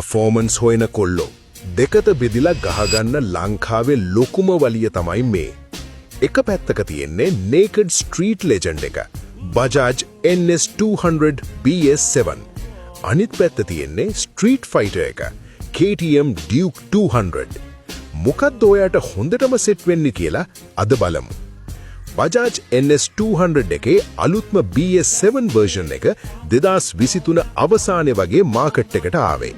Performance හොයන කොල්ලෝ දෙකට බෙදිලා ගහගන්න ලංකාවේ ලොකුම වලිය තමයි මේ. එක පැත්තක තියෙන්නේ Naked Street Legend එක Bajaj NS200 BS7. අනිත් පැත්ත තියෙන්නේ Street Fighter එක KTM Duke 200. මොකක්ද ඔයාට හොඳටම සෙට් වෙන්නේ කියලා අද බලමු. Bajaj NS200 එකේ අලුත්ම BS7 version එක 2023 අවසානයේ වගේ මාකට් එකට ආවේ.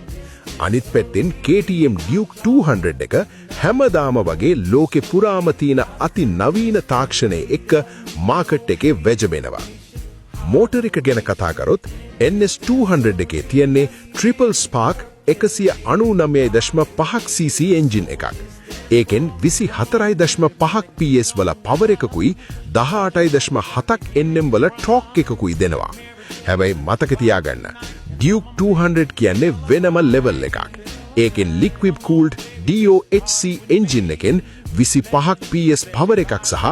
අනිත් පැත්තෙන් KTM Duke 200 එක හැමදාම වගේ ලෝකෙ පුරාම තියෙන අති නවීන තාක්ෂණයේ එක්ක මාකට් එකේ වැජබෙනවා. මෝටර් එක ගැන කතා කරොත් NS200 එකේ තියෙන්නේ triple spark 199.5 cc එන්ජින් එකක්. ඒකෙන් 24.5 PS වල පවර් එකකුයි 18.7 Nm වල ටෝක් එකකුයි දෙනවා. හැබැයි මතක තියාගන්න Duke 200 කියන්නේ වෙනම ලෙවල් එකක්. ඒකෙන් liquid cooled DOHC එන්ජින් එකෙන් 25 PS පවර් එකක් සහ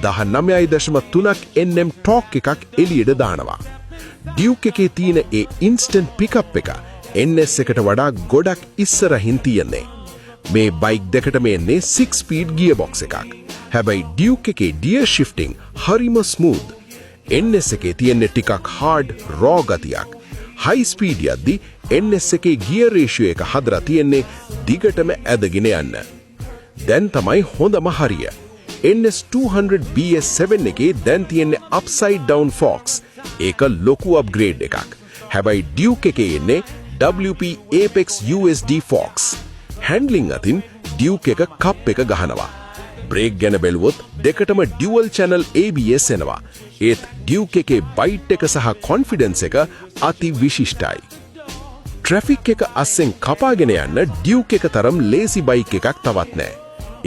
19.3 Nm ටෝක් එකක් එළියට දානවා. Duke එකේ තියෙන ඒ instant pickup එක NS එකට වඩා ගොඩක් ඉස්සරහින් තියෙන්නේ. මේ බයික් දෙකටම එන්නේ 6 ස්පීඩ් ගියර්බොක්ස් එකක්. හැබැයි Duke එකේ gear shifting හරිම smooth. NS එකේ තියෙන්නේ ටිකක් hard raw ගතියක්. high speed යද්දි NS එකේ gear ratio එක හදලා තියෙන්නේ දිගටම ඇදගෙන යන්න. දැන් තමයි හොඳම හරිය. NS200 BS7 එකේ දැන් තියෙන්නේ upside down forks. ඒක ලොකු upgrade එකක්. හැබැයි Duke එකේ එන්නේ WP Apex USD forks. handling අතින් Duke එක කප් එක ගහනවා. බ්‍රේක් ගැන බැලුවොත් දෙකටම dual channel ABS එනවා. ඒත් Duke එකේ බයිට් එක සහ කොන්ෆිඩන්ස් එක අති විශිෂ්ටයි. ට්‍රැෆික් එක අස්සෙන් කපාගෙන යන්න Duke එක තරම් ලේසි බයික් එකක් තවත් නැහැ.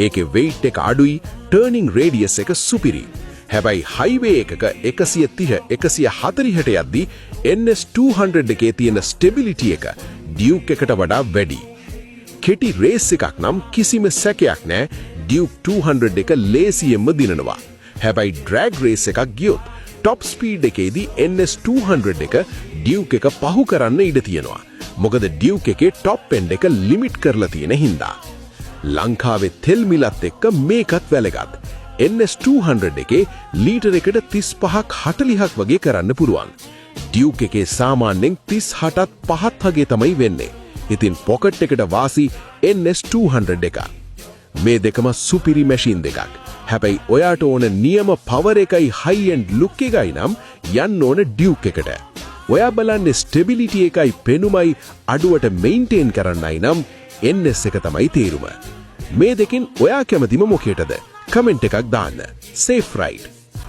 ඒකේ weight එක අඩුයි, turning radius එක සුපිරි. හැබැයි highway එකක 130-140ට යද්දී NS200 එකේ තියෙන stability එක Duke එකට වඩා වැඩි. කෙටි රේස් එකක් නම් කිසිම සැකයක් නැහැ Duke 200 එක ලේසියෙන්ම දිනනවා. හැබැයි drag race එකක් ගියොත් top speed එකේදී NS200 එක Duke එක පහු කරන්න ඉඩ තියෙනවා. මොකද Duke එකේ top end එක limit කරලා තියෙන හින්දා. ලංකාවේ තෙල් මිලත් එක්ක මේකත් වැළගත්. NS200 එකේ ලීටර එකට 35ක් 40ක් වගේ කරන්න පුළුවන්. Duke එකේ සාමාන්‍යයෙන් 38ත් 5ත් වගේ තමයි වෙන්නේ. ඉතින් පොකට් එකට වාසි NS200 එක. මේ දෙකම සුපිරි මැෂින් දෙකක්. හැබැයි ඔයාට ඕන නියම පවර් එකයි හයි එන්ඩ් ලුක් එකයි නම් යන්න ඕන Duke එකට. ඔයා බලන්නේ ස්ටෙබිලිටි එකයි පෙනුමයි අඩුවට මේන්ටේන් කරන්නයි නම් NS එක තමයි තීරුම. මේ දෙකෙන් ඔයා කැමතිම මොකේටද? කමෙන්ට් එකක් දාන්න. Safe ride.